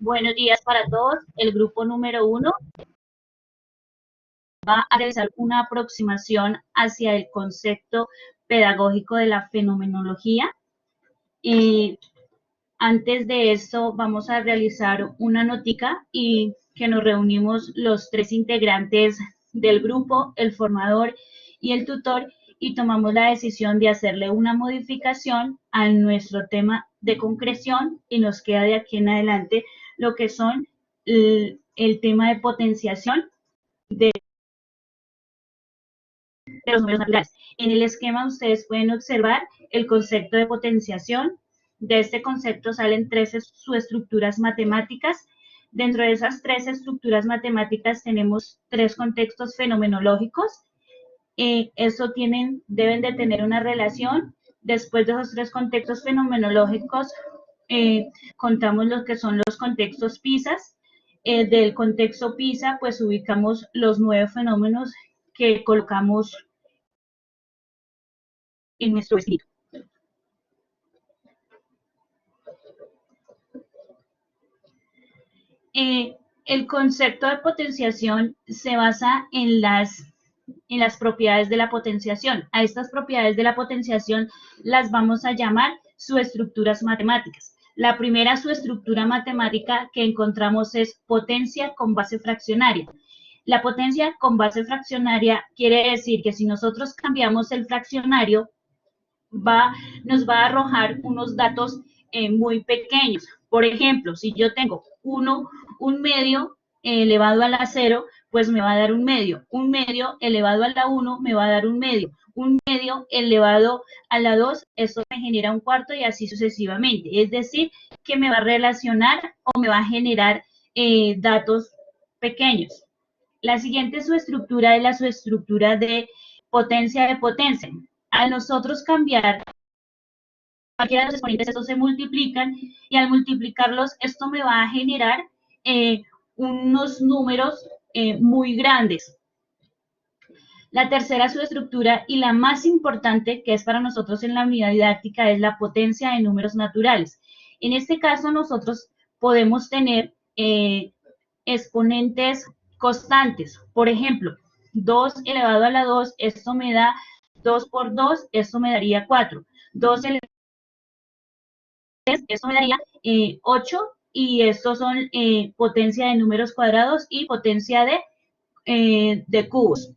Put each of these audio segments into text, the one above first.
Buenos días para todos. El grupo número 1 va a realizar una aproximación hacia el concepto pedagógico de la fenomenología. Y antes de esto vamos a realizar una notica y que nos reunimos los tres integrantes del grupo, el formador y el tutor, y tomamos la decisión de hacerle una modificación a nuestro tema de concreción y nos queda de aquí en adelante lo que son el tema de potenciación de los números naturales. En el esquema ustedes pueden observar el concepto de potenciación. De este concepto salen tres subestructuras matemáticas. Dentro de esas tres estructuras matemáticas tenemos tres contextos fenomenológicos. Eso deben de tener una relación. Después de esos tres contextos fenomenológicos, contamos lo que son los contextos PISA. Del contexto PISA, pues ubicamos los 9 fenómenos que colocamos en nuestro escrito. El concepto de potenciación se basa en las propiedades de la potenciación. A estas propiedades de la potenciación las vamos a llamar subestructuras matemáticas. La primera subestructura matemática que encontramos es potencia con base fraccionaria. La potencia con base fraccionaria quiere decir que si nosotros cambiamos el fraccionario, nos va a arrojar unos datos muy pequeños. Por ejemplo, si yo tengo un medio elevado a la 0, pues me va a dar un medio. Un medio elevado a la 1 me va a dar un medio. Un medio elevado a la 2, eso me genera un cuarto y así sucesivamente. Es decir, que me va a relacionar o me va a generar datos pequeños. La siguiente subestructura es la subestructura de potencia de potencia. Al nosotros cambiar cualquiera de los exponentes, estos se multiplican y al multiplicarlos esto me va a generar unos números muy grandes. La tercera subestructura y la más importante que es para nosotros en la unidad didáctica es la potencia de números naturales. En este caso nosotros podemos tener exponentes constantes. Por ejemplo, 2 elevado a la 2, esto me da 2 por 2, esto me daría 4. 2 elevado esto me daría 8 y estos son potencia de números cuadrados y potencia de cubos.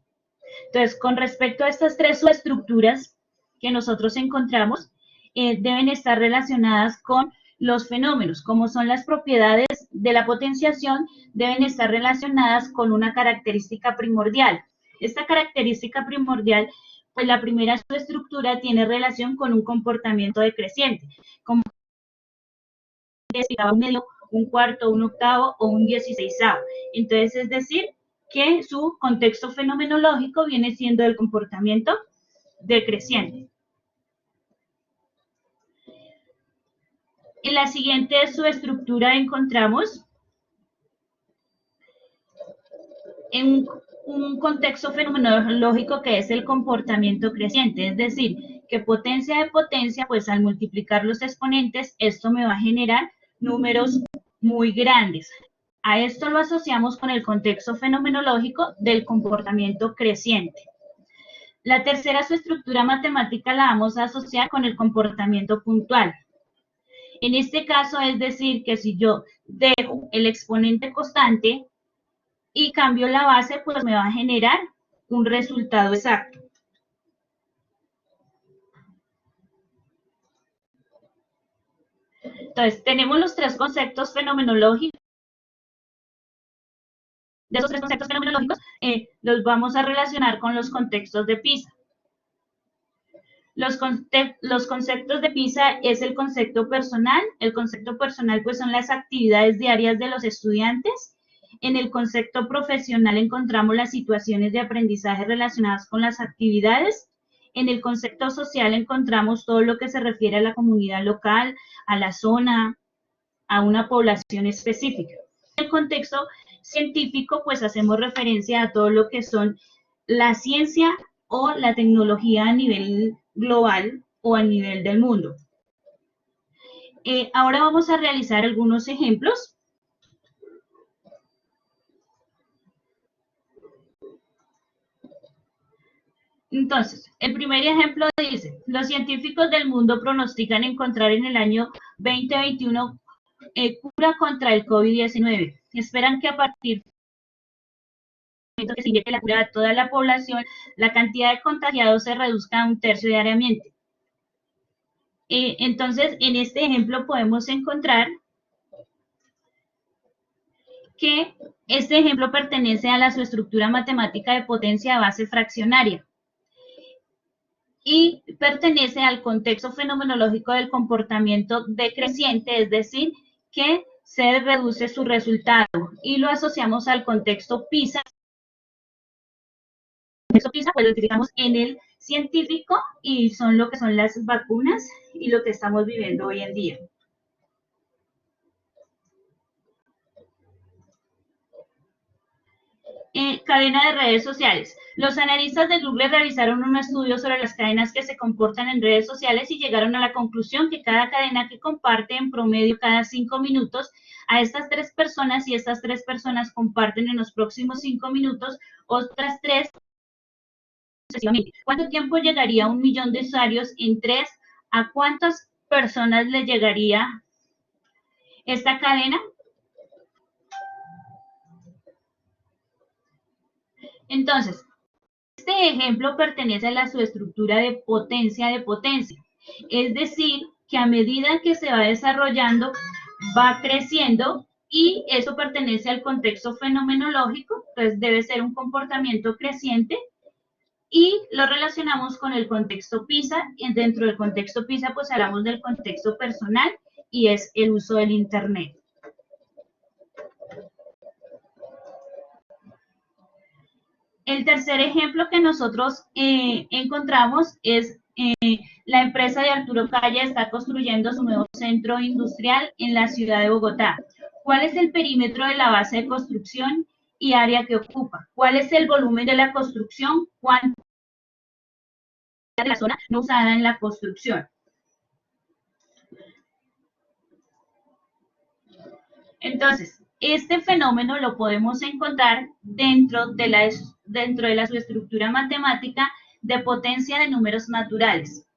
Entonces, con respecto a estas tres subestructuras que nosotros encontramos, deben estar relacionadas con los fenómenos, como son las propiedades de la potenciación, deben estar relacionadas con una característica primordial. Esta característica primordial, pues la primera subestructura tiene relación con un comportamiento decreciente, como un medio, un cuarto, un octavo o un 16avo. Entonces, es decir, que su contexto fenomenológico viene siendo el comportamiento decreciente. En la siguiente subestructura encontramos en un contexto fenomenológico que es el comportamiento creciente, es decir, que potencia de potencia, pues al multiplicar los exponentes, esto me va a generar números muy grandes. A esto lo asociamos con el contexto fenomenológico del comportamiento creciente. La tercera subestructura matemática la vamos a asociar con el comportamiento puntual. En este caso es decir que si yo dejo el exponente constante y cambio la base, pues me va a generar un resultado exacto. Entonces, tenemos los tres conceptos fenomenológicos. De esos tres conceptos fenomenológicos, los vamos a relacionar con los contextos de PISA. Los conceptos de PISA es el concepto personal. El concepto personal pues son las actividades diarias de los estudiantes. En el concepto profesional encontramos las situaciones de aprendizaje relacionadas con las actividades. En el concepto social encontramos todo lo que se refiere a la comunidad local, a la zona, a una población específica. En el contexto científico pues hacemos referencia a todo lo que son la ciencia o la tecnología a nivel global o a nivel del mundo. Ahora vamos a realizar algunos ejemplos. Entonces, el primer ejemplo dice, los científicos del mundo pronostican encontrar en el año 2021 cura contra el COVID-19. Esperan que a partir del momento que se inyecte la cura a toda la población, la cantidad de contagiados se reduzca a 1/3 diariamente. Entonces, en este ejemplo podemos encontrar que este ejemplo pertenece a la subestructura matemática de potencia de base fraccionaria y pertenece al contexto fenomenológico del comportamiento decreciente, es decir, que se reduce su resultado y lo asociamos al contexto PISA. El contexto PISA pues lo utilizamos en el científico y son lo que son las vacunas y lo que estamos viviendo hoy en día. Cadena de redes sociales. Los analistas de Google realizaron un estudio sobre las cadenas que se comportan en redes sociales y llegaron a la conclusión que cada cadena que comparte en promedio cada 5 minutos a estas 3 personas y estas 3 personas comparten en los próximos 5 minutos otras 3 sucesivamente. ¿Cuánto tiempo llegaría a 1 millón de usuarios en 3? ¿A cuántas personas le llegaría esta cadena? Entonces, este ejemplo pertenece a la subestructura de potencia, es decir, que a medida que se va desarrollando, va creciendo y eso pertenece al contexto fenomenológico, pues debe ser un comportamiento creciente y lo relacionamos con el contexto PISA. Y dentro del contexto PISA, pues hablamos del contexto personal y es el uso del Internet. El tercer ejemplo que nosotros encontramos es la empresa de Arturo Calle está construyendo su nuevo centro industrial en la ciudad de Bogotá. ¿Cuál es el perímetro de la base de construcción y área que ocupa? ¿Cuál es el volumen de la construcción? ¿Cuánta de la zona no usada en la construcción? Entonces, este fenómeno lo podemos encontrar dentro de la subestructura matemática de potencia de números naturales.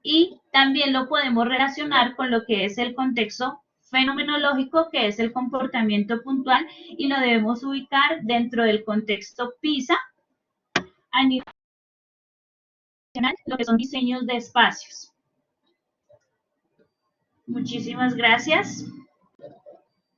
Y también lo podemos relacionar con lo que es el contexto fenomenológico, que es el comportamiento puntual, y lo debemos ubicar dentro del contexto PISA a nivel nacional, lo que son diseños de espacios. Muchísimas gracias.